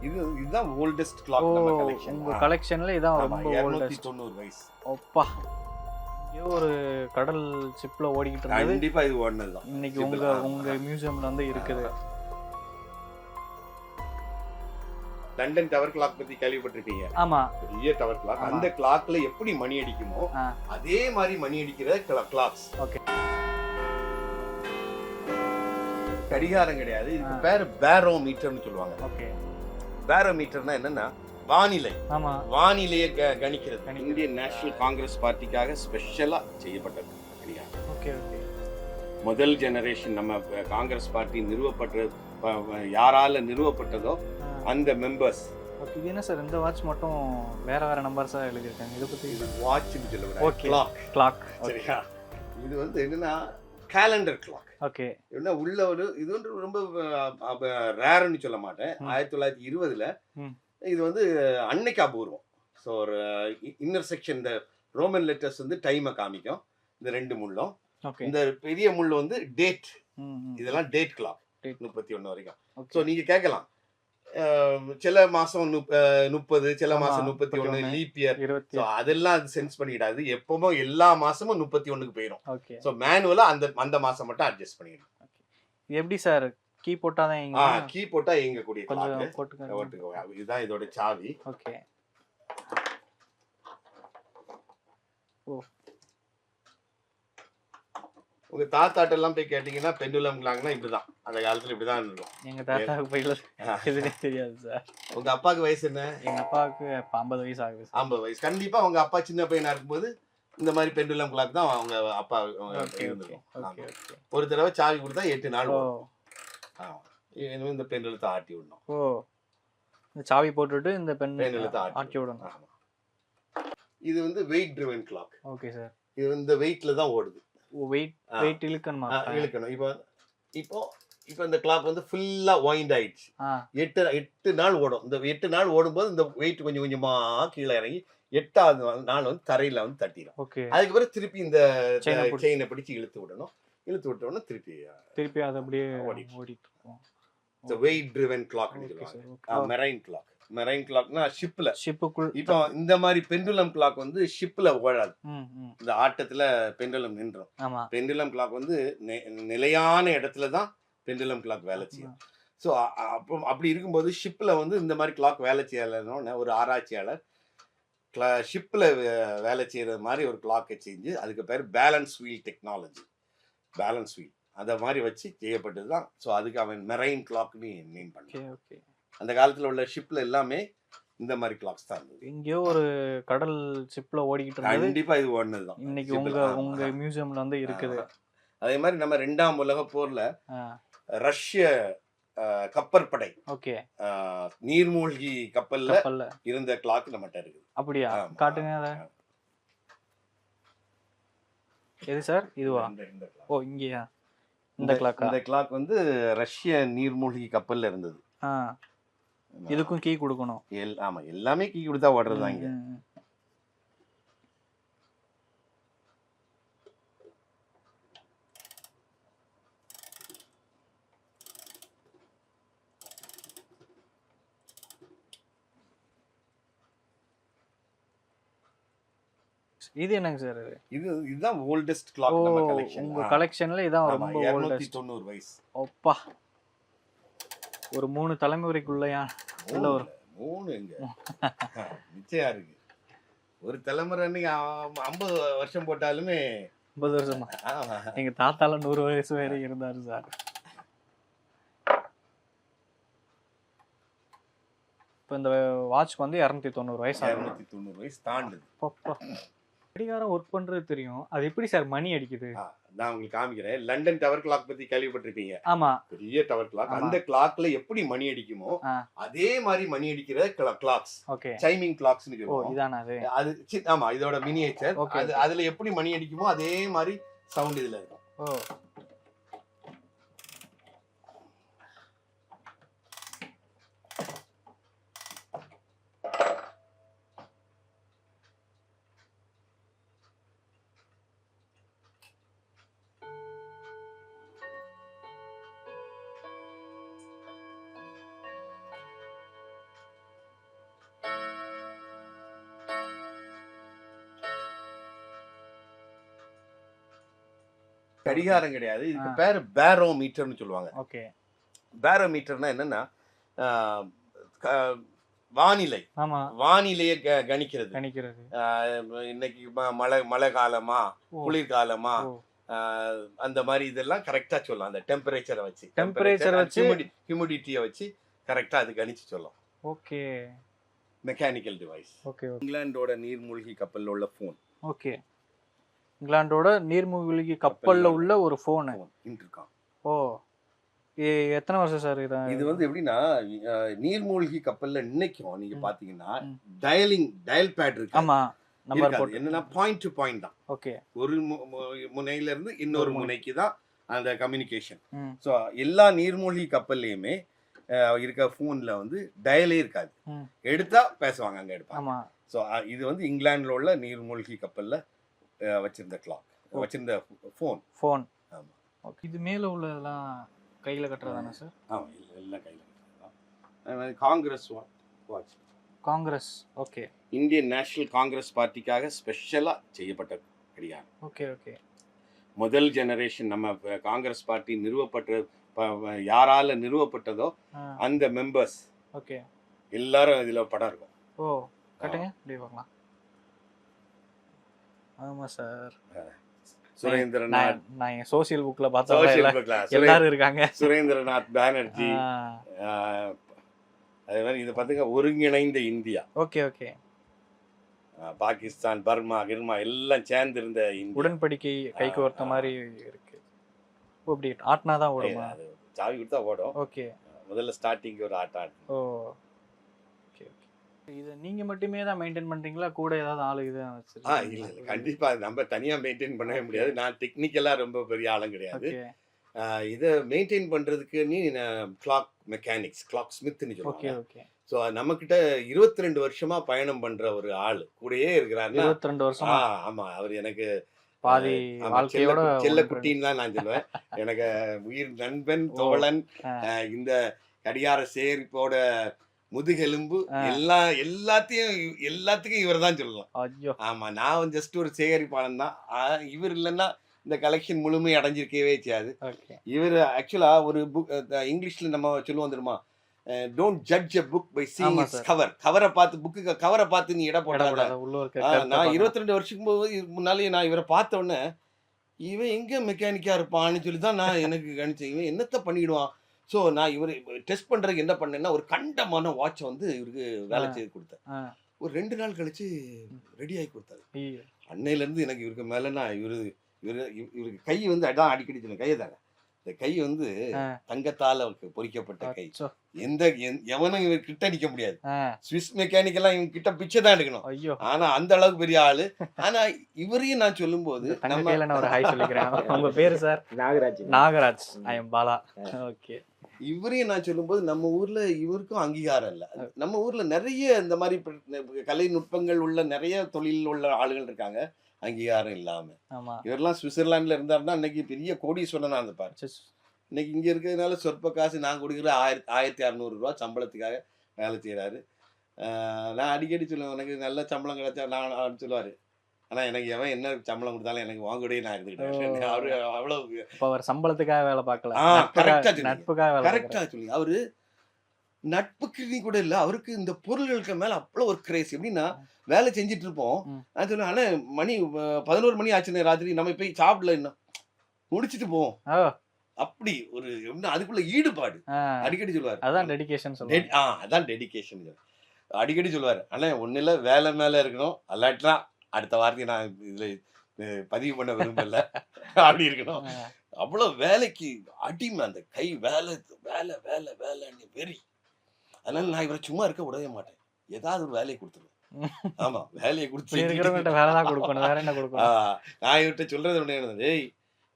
இதுதான் oldest clock நம்ம collection. உங்க கலெக்ஷன்ல இதான் ரொம்ப ஓல்டஸ்ட். 290 வயசு. அப்பா, இங்கே ஒரு கடல் ஷிப்ல ஓடிக்கிட்டு இருந்தது. கண்டிப்பா இது ஓடுனதுதான். இன்னைக்கு உங்க மியூசியம்ல வந்து இருக்குது. லண்டன் டவர் கிளாக் பத்தி கேள்விப்பட்டிருப்பீங்க. ஆமா, பெரிய டவர் கிளாக். அந்த கிளாக்ல எப்படி மணி அடிக்குமோ அதே மாதிரி மணி அடிக்கிற கிளாக்ஸ். ஓகே. கடிகாரம் கிடையாது, இதுக்கு பேர் பேரோமீட்டர்னு சொல்லுவாங்க. ஓகே. பேரோமீட்டர்னா என்னன்னா வானிலை. ஆமா, வானிலையை கணிக்கிறது. இந்தியன் நேஷனல் காங்கிரஸ் பார்ட்டிக்காக ஸ்பெஷலா செய்யப்பட்டது கடிகாரம். Okay okay. முதல் ஜெனரேஷன் நம்ம காங்கிரஸ் பார்ட்டி யாரால நிறுவப்பட்டதோ அந்த மெம்பர்ஸ். ஓகே. இது என்ன சார், இந்த வாட்ச் மட்டும் வேற வேற நம்பர்ஸா எழுதிருக்காங்க. இத பத்தி இது வாட்ச்னு சொல்லுவாங்க. ஓகே. கிளாக். சரியா? இது வந்து என்னன்னா கேலண்டர் கிளாக். ஓகே. என்ன உள்ள ஒரு இது வந்து ரொம்ப ரேர்னு சொல்ல மாட்டேன். 1920ல இது வந்து அன்னைக்கு அபூர்வம். ஸோ ஒரு இன்னர் செக்ஷன் இந்த ரோமன் லெட்டர்ஸ் வந்து டைமை காமிக்கும். இந்த 2 முள்ளும். இந்த பெரிய முள்ளு வந்து டேட். இதெல்லாம் டேட் கிளாக் 31 வரைக்கும். ஸோ நீங்க கேட்கலாம், சில மாசம் 30, சில மாசம் 31, லீப் இயர், அதெல்லாம் அது சென்ஸ் பண்ணிடாது. எப்பவுமே எல்லா மாசமும் 31க்கு போயிடும். ஸோ மேனுவலா அந்த மாசம் மட்டும் அட்ஜஸ்ட் பண்ணிடும். எப்படி சார், கீ போட்டாதான் கீ போட்டா இயங்கக்கூடிய கிளாக். இதுதான் இதோட சாவி. ஓகே. ஓ, உங்க தாத்தாட்ட எல்லாம் போய் கேட்டீங்கன்னா பெண்டுலம் கிளாக்னா இப்படிதான், அந்த காலத்துல இப்படிதான் இருக்கும். எங்க தாத்தாவுக்கு போய் எதுனே தெரியாது சார். உங்க அப்பாவுக்கு வயசு என்ன? எங்க அப்பாவுக்கு 50 வயசு ஆகுது. 50 வயசு. கண்டிப்பா உங்க அப்பா சின்ன பையனா இருக்கும்போது இந்த மாதிரி பெண்டுலம் கிளாக் தான் அவங்க அப்பா இருந்திருக்கும். ஒரு தடவை சாவி கொடுத்தா 8 நாள் வரும். இந்த பெண்டுலத்தை ஆட்டி விடணும். ஓ, இந்த சாவி போட்டுட்டு இந்த பெண்டுலத்தை ஆட்டி விடணும். இது வந்து weight driven clock. Okay sir. இது இந்த வெயிட்ல தான் ஓடுது. வெயிட் இழுக்கணுமா? இழுக்கணும். இப்போ இந்த கிளாக் வந்து ஃபுல்லா வைண்ட் ஆயிடுச்சு. 8 நாள் ஓடும். இந்த 8 நாள் ஓடும்போது இந்த வெயிட் கொஞ்சம் கொஞ்சமா கீழே இறங்கி 8ஆவது நாள் வந்து தரையில வந்து தட்டிடும். அதுக்கு பிறகு திருப்பி இந்த செயினை பிடிச்சு இழுத்து விடணும். இழுத்து விட்டோம்னா திருப்பி அது அப்படியே ஓடிட்டு இருக்கும். இந்த weight driven clock marine clock. Marine கிளாக்னா ஷிப்புக்குள். இப்போ இந்த மாதிரி பெண்டுலம் கிளாக் வந்து ஷிப்ல ஓடாது. இந்த ஆட்டத்துல பெண்டுலம் நின்றோம். பெண்டுலம் கிளாக் வந்து நிலையான இடத்துல தான் பெண்டுலம் கிளாக் வேலை செய்யும். ஸோ அப்படி இருக்கும்போது ஷிப்ல வந்து இந்த மாதிரி கிளாக் வேலை செய்யலன்னு ஒரு ஆராய்ச்சியாளர் ஷிப்ல வேலை செய்யறது மாதிரி ஒரு கிளாக்கை செஞ்சு அதுக்கு பேர் balance wheel technology. Balance wheel அதை மாதிரி வச்சு செய்யப்பட்டது தான். ஸோ அதுக்கு அவன் மெரைன் கிளாக்னு நேம் பண்ணான். அந்த காலத்துல உள்ள ஷிப்ல எல்லாமே இந்த மாதிரி கிளாக்ஸ் தான் இருந்தது. எங்கேயோ ஒரு கடல் ஷிப்ல ஓடிக்கிட்டு இருந்தது. கண்டிப்பா இது ஓடுனதுதான். இன்னைக்கு உங்க மியூசியம்ல வந்து இருக்குது. அதே மாதிரி நம்ம 2ஆம் உலக போர்ல ரஷ்ய கப்பற்படை நீர்மூழ்கி கப்பல்ல இருந்த கிளாக் நம்மகிட்ட இருக்குது. அப்படியா? காட்டுங்க அத. எது சார்? இதுவா? ஓ, இங்கயா? இந்த கிளாக் வந்து ரஷ்ய நீர்மூழ்கி கப்பல்ல இருந்தது. இதுக்கும் கீ கொடுக்கணும். ஆமா, எல்லாமே கீ கொடுத்தா ஓடுறதுதான் இங்க. இது என்னங்க சார்? இதுதான் ஓல்டஸ்ட் கிளாக் நம்ம கலெக்ஷன். உங்க கலெக்ஷன்ல இதான் ரொம்ப ஓல்டஸ்ட். 290 வயசு. அப்பா, ஒரு 3 தலைமுறைக்குள்ளயா? இல்ல ஒரு 3 எங்க நிச்சயம் இருக்கு. ஒரு தலைமுறை நீங்க 50 வருஷம் போட்டாலுமே 50 வருஷமா? எங்க தாத்தால 100 வயசு வரை இருந்தாரு சார். இப்போ இந்த வாட்ச்க்கு வந்து 290 வயசு. 290 வயசு தாண்டுது. கடிகாரம் ஒர்க் பண்றது தெரியும், அது எப்படி சார் மணி அடிக்குது? நான் உங்களுக்கு காமிக்கிறேன். லண்டன் டவர் கிளாக் பத்தி கேள்விப்பட்டிருப்பீங்க. ஆமா, பெரிய டவர் கிளாக். அந்த கிளாக்ல எப்படி மணி அடிக்குமோ அதே மாதிரி மணி அடிக்கிற கிளாக்ஸ். ஓகே. சைமிங் கிளாக்ஸ்னு சொல்லுவோம். இதானா அது? அது ஆமா, இதோட மினியேச்சர். அதுல எப்படி மணி அடிக்குமோ அதே மாதிரி சவுண்ட் இதுல இருக்கும். ஓ, கடிகாரம் கிடையாது. இதுக்கு பேரு பேரோமீட்டர்னு சொல்லுவாங்க. ஓகே. பேரோமீட்டர்னா என்னன்னா வானிலை. ஆமா. வானிலையை கணிக்கிறது. கணிக்கிறது. இன்னைக்கு மழை காலமா குளிர்காலமா அந்த மாதிரி இதெல்லாம் கரெக்டா சொல்லலாம். அந்த டெம்பரேச்சரை வச்சு ஹியூமிடிட்டியை வச்சு கரெக்டா அது கணிச்சு சொல்லலாம். ஓகே. Mechanical device. ஓகே. இங்கிலாந்தோட நீர்மூழ்கி கப்பல்ல உள்ள போன். ஓகே. இங்கிலாந்தோட நீர்மூழ்கி கப்பல்ல உள்ள ஒரு போன் இருக்கான். ஓ, எத்தனை வருஷம் சார் இது வந்து எப்படின்னா நீர்மூழ்கி கப்பல்ல இன்னைக்கும் நீங்க பாத்தீங்கன்னா டயல் பேட் இருக்கு. ஆமா, நம்பர் போட். என்னன்னா பாயிண்ட் டு பாயிண்ட் தான். ஓகே. ஒரு முனையில இருந்து இன்னொரு முனைக்கு தான் அந்த கம்யூனிகேஷன். சோ எல்லா நீர்மூழ்கி கப்பல்லையுமே இருக்க போன்ல வந்து டயலே இருக்காது. எடுத்தா பேசுவாங்க, அங்க எடுப்பாங்க. சோ இது வந்து இங்கிலாந்துல உள்ள நீர்மூழ்கி கப்பல்ல வச்சிருந்த கிளாக், வச்சிருந்த போன். ஆமா. ஓகே. இது மேல உள்ளதெல்லாம் கையில கட்டுறதானே சார்? ஆமா, எல்லாம் கையில கட்டுறதா. காங்கிரஸ் வாட்ச். காங்கிரஸ். ஓகே. இந்தியன் நேஷனல் காங்கிரஸ் பார்ட்டிக்காக ஸ்பெஷலா செய்யப்பட்ட கடிகாரம். ஓகே. ஓகே. முதல் ஜெனரேஷன் நம்ம காங்கிரஸ் பார்ட்டி நிறுவப்பட்ட யாரால நிறுவப்பட்டதோ அந்த மெம்பர்ஸ். ஓகே. எல்லாரும் இதுல படம் இருக்கும். ஓ, கட்டுங்க அப்படியே பார்க்கலாம். ஆமா சார். சுரேந்திரநாத், நான் சோசியல் புக்ல பார்த்தா எல்லாரும் இருக்காங்க. சுரேந்திரநாத் பானர்ஜி. அதே மாதிரி இதை பாத்துங்க, ஒருங்கிணைந்த India. Okay. Okay. Pakistan, Burma, கிர்மா எல்லாம் சேர்ந்து இருந்த உடன்படிக்கை கைக்கு ஒருத்த மாதிரி இருக்கு. அப்படி ஆட்டினா தான் ஓடுமா? சாவி கொடுத்தா ஓடும். ஓகே. முதல்ல ஸ்டார்டிங் ஒரு ஆட்டம். ஓ, ஓகே. ஓகே. இதை நீங்க மட்டுமே தான் மெயின்டைன் பண்றீங்களா, கூட ஏதாவது ஆளு இது வச்சிருக்கீங்களா? இல்ல, கண்டிப்பா நம்ம தனியா மெயின்டைன் பண்ணவே முடியாது. நான் டெக்னிக்கலா ரொம்ப பெரிய ஆளும் கிடையாது. இதை மெயின்டைன் பண்றதுக்கு நீ கிளாக் மெக்கானிக்ஸ், கிளாக் ஸ்மித்னு சொல்லுவாங்க. ஓகே. ஸோ நம்மக்கிட்ட 22 வருஷமா பயணம் பண்ற ஒரு ஆள் கூடயே இருக்கிறாரு. 22 வருஷமா? ஆமா, அவர் எனக்கு பாதி வாழ்க்கையோட செல்ல குட்டின்னு தான் நான் சொல்லுவேன். எனக்கு உயிர் நண்பன், தோழன். இந்த கடிகார சேரிப்போட முதுகெலும்பு எல்லாத்துக்கும் இவர் தான் சொல்லலாம். ஆமா, நான் ஜஸ்ட் ஒரு சேகரிப்பாளன் தான். இவர் இல்லைன்னா இந்த கலெக்ஷன் முழுமை அடைஞ்சிருக்கவே செய்யாது. இவர் ஆக்சுவலா ஒரு புக், இங்கிலீஷ்ல நம்ம சொல்லுவோம் தெரியுமா, don't judge a book by seeing its cover. கவரை பார்த்து, புக்கு கவரை பார்த்து நீ இட போடாத. நான் 22 வருஷத்துக்கு முன்னாலே நான் இவரை பார்த்த உடனே இவன் எங்க மெக்கானிக்கா இருப்பான்னு சொல்லி தான் நான் எனக்கு கணிச்சேன். இவன் என்னத்த பண்ணிடுவான். ஸோ நான் இவர் டெஸ்ட் பண்றதுக்கு என்ன பண்ணேன்னா, ஒரு கண்டமான வாட்சை வந்து இவருக்கு வேலை செய்து கொடுத்தேன். ஒரு 2 நாள் கழிச்சு ரெடி ஆகி கொடுத்தாரு. அன்னையில இருந்து எனக்கு இவருக்கு மேலன்னா இவருக்கு கை வந்து அதான் அடிக்கடி சொன்ன கையை தாங்க. இந்த கை வந்து தங்கத்தால பொறிக்கப்பட்ட கை. எவனும் இவர் கிட்ட அடிக்க முடியாது. ஸ்விஸ் மெக்கானிக் எல்லாம் இவங்க கிட்ட பிச்சை தான் எடுக்கணும். ஆனா அந்த அளவுக்கு பெரிய ஆளு. ஆனா இவரையும் நான் சொல்லும் போது உங்க பேரு sir? Nagaraj. I am Bala. Okay. இவரையும் நான் சொல்லும் போது நம்ம ஊர்ல இவருக்கும் அங்கீகாரம் இல்லை. நம்ம ஊர்ல நிறைய இந்த மாதிரி கலை நுட்பங்கள் உள்ள நிறைய தொழில் உள்ள ஆளுகள் இருக்காங்க, அங்கீகாரம் இல்லாம. இவரெல்லாம் சுவிட்சர்லாந்துல இருந்தாருன்னா இன்னைக்கு பெரிய கோடீஸ்வரனா இருப்பாரு. இன்னைக்கு இங்க இருக்கிறதுனால சொற்ப காசு நான் கொடுக்குற 1600 ரூபா சம்பளத்துக்காக வேலை செய்யறாரு. நான் அடிக்கடி சொல்லுவேன், எனக்கு நல்ல சம்பளம் கிடைச்சா நான் சொல்லுவாரு, ஆனா எனக்கு எவன் என்ன சம்பளம் கொடுத்தாலும் எனக்கு வாங்கூடே நான் இருந்துக்கிட்டேன். அவரு அவ்வளவு அவர் சம்பளத்துக்காக வேலை பார்க்கல, கரெக்டா சொல்லி அவரு நட்புக்கு நீ கூட இல்ல, அவருக்கு இந்த பொருள்களுக்கு மேல அவ்வளவு ஒரு கிரேஸ். எப்படின்னா வேலை செஞ்சுட்டு இருப்போம், நான் சொல்லுவேன், ஆனா மணி 11 மணி ஆச்சுன்னு ராத்திரி நம்ம போய் சாப்பிடல, இன்னும் முடிச்சுட்டு போவோம். அப்படி ஒரு அதுக்குள்ள ஈடுபாடு அடிக்கடி சொல்லுவாரு. அதான் டெடிகேஷன். அதான் டெடிகேஷன் அடிக்கடி சொல்லுவாரு. ஆனா ஒண்ணுல வேலை மேல இருக்கணும், அல்லாட்டா அடுத்த வார்த்தையை நான் இதுல பதிவு பண்ண விரும்பல, அப்படி இருக்கணும். அவ்வளவு வேலைக்கு அடிமை, அந்த கை வேலை வேலை வேலை வேலைன்னு வெறி. அதனால நான் இவரை சும்மா இருக்க விடவே மாட்டேன், ஏதாவது ஒரு வேலையை கொடுத்துருவேன். ஆமா, வேலையை கொடுத்து நான் இவர்கிட்ட சொல்றது ஒண்ணு, ஏய்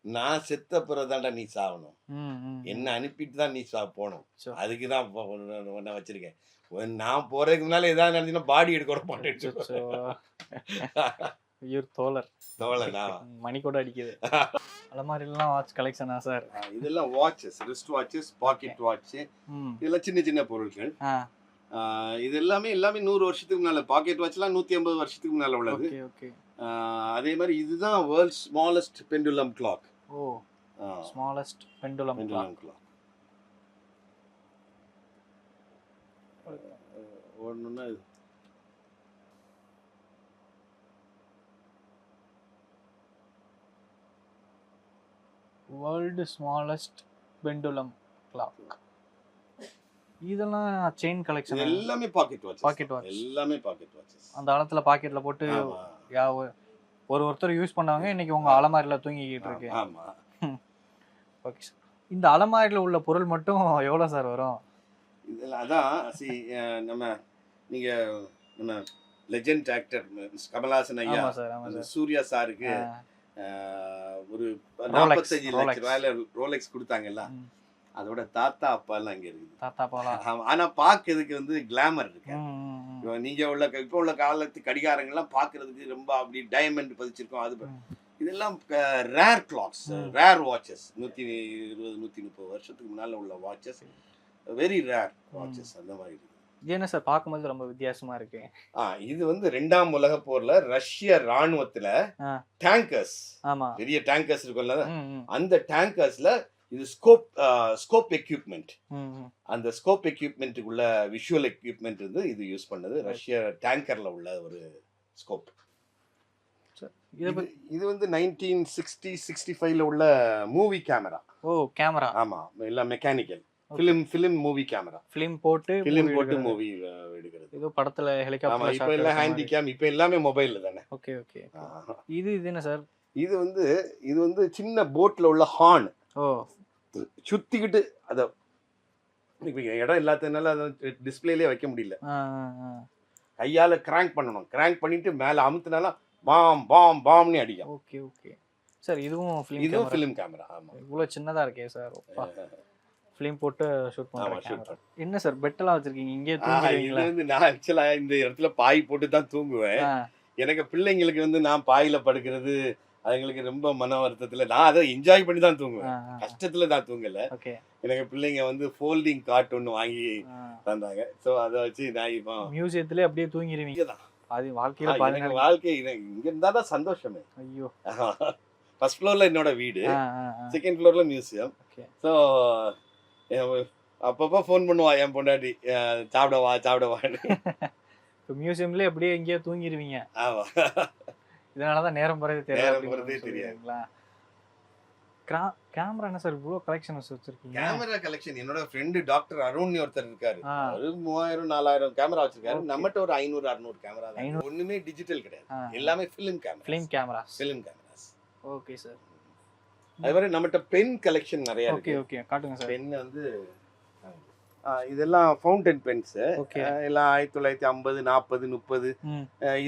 நான் செத்த பிறதாண்டா நீ சாகணும், என்ன அனுப்பிட்டு தான் நீ போகணும், அதுக்குதான் ஒன்ன வச்சிருக்கேன். நான் போறதுக்கு முன்னால ஏதாவது நினைச்சுன்னா பாடி எடுக்க விட மாட்டேன். தோழனா மணி கூட அடிக்குது. அலமாரிலாம் வாட்ச் கலெக்ஷனா சார்? இதெல்லாம் watches, wrist watches, packet watch, இதெல்லாம் சின்ன சின்ன பொருட்கள். இது எல்லாமே 100 வருஷத்துக்கு முன்னால. பாக்கெட் வாட்ச்லாம் 150 வருஷத்துக்கு முன்னால உள்ளது. அதே மாதிரி இதுதான் world's smallest pendulum clock. Smallest pendulum pendulum clock ஓடணும்னா வேர்ல்டு ஸ்மாலஸ்ட் பெண்டுலம் கிளாக். இதெல்லாம் செயின் கலெக்ஷன் எல்லாமே பாக்கெட் வாட்ச். பாக்கெட் வாட்ச் எல்லாமே பாக்கெட் வாட்சஸ். அந்த காலத்துல பாக்கெட்ல போட்டு ஒருத்தர் யூஸ் பண்ணாங்க, இன்னைக்கு உங்க அலமாரில தூங்கிக்கிட்டு இருக்கு. ஆமா. Okay sir. இந்த அலமாரில உள்ள பொருள் மட்டும் எவ்வளவு சார் வரும்? இதுல அதான் நீங்க நம்ம லெஜெண்ட் ஆக்டர் கமல்ஹாசன் ஐயா, ஆமா சார், ஆமா சார். சூர்யா சாருக்கு ஒரு 45 லட்சம் ரூபாயில ரோலெக்ஸ் கொடுத்தாங்கல்ல, அதோட தாத்தா அப்பா எல்லாம் இங்க இருக்குது. தாத்தா அப்பாலாம் ஆனா பாக்குறதுக்கு வந்து கிளாமர் இருக்கு. நீங்க இப்ப உள்ள காலத்து கடிகாரங்கள்லாம் பாக்குறதுக்கு ரொம்ப அப்படி டைமண்ட் பதிச்சிருக்கோம். அது இதெல்லாம் ரேர் கிளாக்ஸ், ரேர் வாட்சஸ். 120 130 வருஷத்துக்கு முன்னால உள்ள வாட்சஸ், வெரி ரேர் வாட்சஸ். அந்த மாதிரி இருக்கு. என்ன சார் பார்க்கும்போது ரொம்ப வித்தியாசமா இருக்கு. இது வந்து 2ஆம் உலக போர்ல ரஷ்ய ராணுவத்துல டேங்கர்ஸ், ஆமா, பெரிய டேங்கர்ஸ் இருக்கும்ல, அந்த டேங்கர்ஸ்ல இது ஸ்கோப் எக்யூப்மெண்ட். அந்த ஸ்கோப் எக்யூப்மெண்ட்டுக்குள்ள விஷுவல் எக்யூப்மெண்ட் இருந்து இது யூஸ் பண்ணது. ரஷ்ய டேங்கர்ல உள்ள ஒரு ஸ்கோப். இது வந்து 1960-65ல உள்ள மூவி கேமரா. கேமரா. ஆமா, எல்லாம் mechanical film movie camera. Film போட்டு மூவி எடுக்கிறது. ஏதோ படத்துல ஹெலிகாப்டர். இப்ப எல்லாம் ஹேண்டி கேம், இப்ப எல்லாமே மொபைல்ல தானே. Okay okay. இது என்ன சார்? இது வந்து சின்ன போட்ல உள்ள ஹார்ன். சுத்திக்கிட்டு அத இடம் இல்லாததுனால அதை டிஸ்பிளேலயே வைக்க முடியல. கையால கிராங்க் பண்ணணும். கிராங்க் பண்ணிட்டு மேல அமுத்துனால பாம் பாம் பாம்னு அடிக்கும். Okay okay sir. இதுவும் ஃபிலிம் கேமரா. ஆமா, இவ்வளவு சின்னதா இருக்கே சார். ஃபிலிம் போட்டு ஷூட் பண்றேன். என்ன சார் பெட்டெல்லாம் வச்சிருக்கீங்க? இங்கே தூங்குவீங்களா? இது வந்து நான் ஆக்சுவலா இந்த இடத்துல பாய் போட்டு தான் தூங்குவேன். எனக்கு பிள்ளைங்களுக்கு வந்து நான் பாயில படுக்கிறது அதுங்களுக்கு ரொம்ப மன வருத்தத்துல, நான் அதை என்ஜாய் பண்ணி தான் தூங்குவேன். கஷ்டத்துல நான் தூங்கல. எனக்கு பிள்ளைங்க வந்து ஃபோல்டிங் காட் ஒன்று வாங்கி தந்தாங்க. ஸோ அதை வச்சு நான் இப்போ மியூசியத்துல அப்படியே தூங்கிடுவீங்க தான். அது வாழ்க்கையில வாழ்க்கை இங்க இருந்தா தான் சந்தோஷமே. ஐயோ, ஃபர்ஸ்ட் ஃப்ளோர்ல என்னோட வீடு, செகண்ட் ஃப்ளோர்ல மியூசியம். ஸோ அப்பப்போ ஃபோன் பண்ணுவா என் பொண்டாட்டி, சாப்பிடவான்னு. மியூசியம்ல அப்படியே எங்கேயோ தூங்கிடுவீங்க. ஆமா, இதனாலதான் நேரம் போறதே தெரியாது. கேமரா என்ன சார் இவ்வளவு கலெக்ஷன் வச்சிருக்கீங்க? கேமரா கலெக்ஷன் என்னோட ஃப்ரெண்ட் டாக்டர் அருண் ஒருத்தர் இருக்காரு. ஒரு 3000-4000 கேமரா வச்சிருக்காரு. நம்மகிட்ட ஒரு 500-600 கேமரா தான். ஒண்ணுமே டிஜிட்டல் கிடையாது, எல்லாமே ஃபிலிம் கேமராஸ். Okay sir. அதே மாதிரி நம்மகிட்ட பென் கலெக்ஷன் நிறைய இருக்கு. ஓகே காட்டுங்க சார். பென் வந்து இதெல்லாம் ஃபவுண்டன் பென்ஸ். எல்லாம் 1950, 40, 30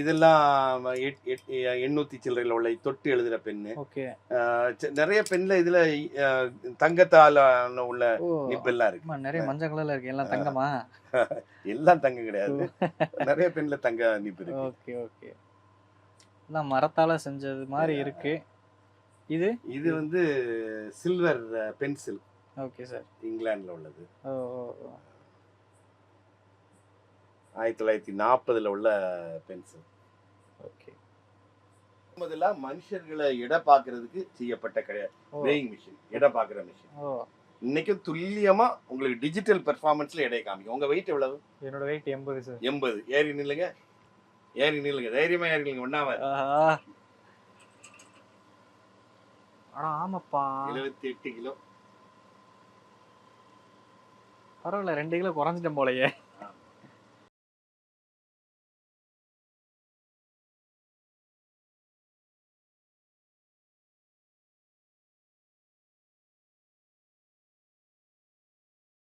இதெல்லாம் 800 சில்லறையில் உள்ள தொட்டு எழுதுற பென்னு. நிறைய பென்ல இதுல தங்கத்தால உள்ள நிப்பெல்லாம் இருக்கு. நிறைய மஞ்சள் கலர்ல இருக்கு. எல்லாம் தங்கமா? எல்லாம் தங்கம் கிடையாது, நிறைய பென்ல தங்க நிப்பு இருக்கு. Okay okay. எல்லாம் மரத்தால செஞ்சது மாதிரி இருக்கு. இது வந்து சில்வர் பென்சில். Okay sir. இங்கிலாந்துல உள்ளது. 1940ல உள்ள பென்சில். ஓகே. முதல்ல மனுஷர்களை எடை பார்க்கிறதுக்கு செய்யப்பட்ட weighing machine, எடை பார்க்கிற மிஷின். இன்னைக்கு துல்லியமா உங்களுக்கு டிஜிட்டல் பெர்ஃபார்மன்ஸ்ல எடை காமிக்கும். உங்க வெயிட் எவ்வளவு? என்னோட வெயிட் 80 சார். 80. ஏறி நில்லுங்க, தைரியமா ஏறி நில்லுங்க. ஒண்ணாவது. ஆமாப்பா, 78 கிலோ. பரவாயில்ல, 2 கிலோ குறைஞ்சிட்டேன் போலயே.